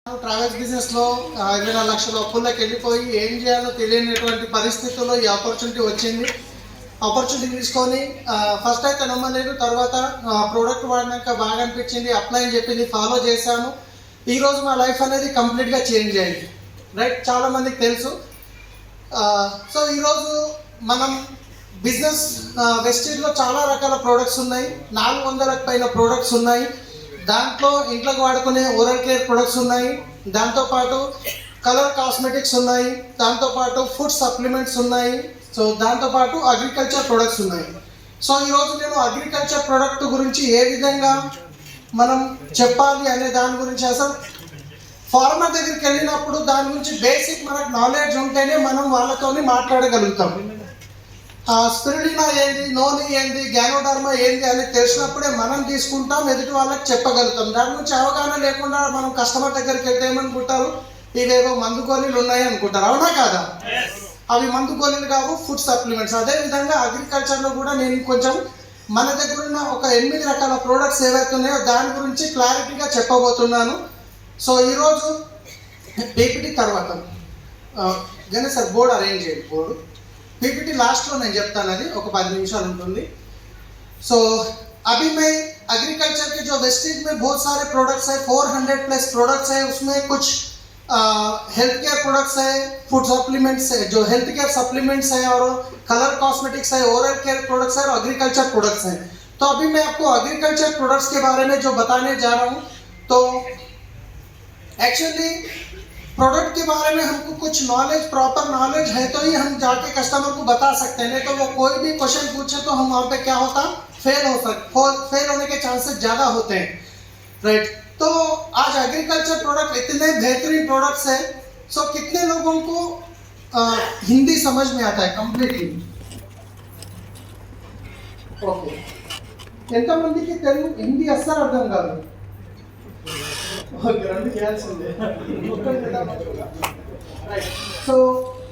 Travels బిజినెస్లో 24 లక్షల అప్పుల్లోకి వెళ్ళిపోయి ఏం చేయాలో తెలియనటువంటి పరిస్థితుల్లో ఈ ఆపర్చునిటీ వచ్చింది. ఆపర్చునిటీ తీసుకొని ఫస్ట్ అయితే నమ్మలేదు, తర్వాత ప్రోడక్ట్ వాడినాక బాగా అనిపించింది, అప్లై అని చెప్పింది, ఫాలో చేశాను. ఈరోజు మా లైఫ్ అనేది కంప్లీట్గా చేంజ్ అయింది. రైట్, చాలామందికి తెలుసు. సో ఈరోజు మనం బిజినెస్ వెస్టీజ్లో చాలా రకాల ప్రోడక్ట్స్ ఉన్నాయి. 400కు పైన ప్రోడక్ట్స్ ఉన్నాయి. దాంట్లో ఇంట్లోకి వాడుకునే ఓరల్ కేర్ ప్రొడక్ట్స్ ఉన్నాయి, దాంతోపాటు కలర్ కాస్మెటిక్స్ ఉన్నాయి, దాంతోపాటు ఫుడ్ సప్లిమెంట్స్ ఉన్నాయి, సో దాంతోపాటు అగ్రికల్చర్ ప్రొడక్ట్స్ ఉన్నాయి. సో ఈరోజు నేను అగ్రికల్చర్ ప్రొడక్ట్ గురించి ఏ విధంగా మనం చెప్పాలి అనే దాని గురించి, అసలు ఫార్మర్ దగ్గరికి వెళ్ళినప్పుడు దాని గురించి బేసిక్ మనకు నాలెడ్జ్ ఉంటేనే మనం వాళ్ళతోని మాట్లాడగలుగుతాం. స్పిరులినా ఏంది, నోని ఏంది, గ్యానోడర్మా ఏంది అని తెలిసినప్పుడే మనం తీసుకుంటాం, ఎదుటి వాళ్ళకి చెప్పగలుగుతాం. దాని గురించి అవగాహన లేకుండా మనం కస్టమర్ దగ్గరికి వెళ్తే ఏమనుకుంటారు, ఇవేవో మందు గోళీలు ఉన్నాయి అనుకుంటారు. అవునా కాదా? అవి మందు గోళీలు కావు, ఫుడ్ సప్లిమెంట్స్. అదేవిధంగా అగ్రికల్చర్లో కూడా నేను కొంచెం మన దగ్గర ఉన్న ఒక 8 రకాల ప్రోడక్ట్స్ ఏవైతే ఉన్నాయో దాని గురించి క్లారిటీగా చెప్పబోతున్నాను. సో ఈరోజు పీపీటీ తర్వాత గణేష్ సార్ బోర్డు అరేంజ్ చేయండి. బోర్డు पीपीटी लास्ट में నేను చెప్తాను, అది ఒక 10 నిమిషాలు ఉంటుంది. सो अभी मैं एग्रीकल्चर के जो वेस्टेज में बहुत सारे प्रोडक्ट्स है, 400 प्लस प्रोडक्ट्स है, उसमें कुछ हेल्थ केयर प्रोडक्ट्स है, फूड सप्लीमेंट्स है, जो हेल्थ केयर सप्लीमेंट्स है, और कलर कॉस्मेटिक्स है, ओरल केयर प्रोडक्ट्स है, और एग्रीकल्चर प्रोडक्ट्स हैं. तो अभी मैं आपको एग्रीकल्चर प्रोडक्ट्स के बारे में जो बताने जा रहा हूँ, तो एक्चुअली प्रोडक्ट के बारे में हमको कुछ नॉलेज, प्रॉपर नॉलेज है तो ही हम जाके कस्टमर को बता सकते हैं. नहीं तो वो कोई भी क्वेश्चन पूछे तो हम वहाँ पे क्या होता, फेल होने के चांसेस ज़्यादा होते हैं. राइट, तो आज एग्रीकल्चर प्रोडक्ट इतने बेहतरीन प्रोडक्ट्स हैं. सो कितने लोगों को हिंदी समझ में आता है कंप्लीटली? ओके, ఎంతమందికి తెలుగు హిందీ అస్సలు అర్థం కాదు? ఓకే, రెండు చేయాల్సిందే. Right, so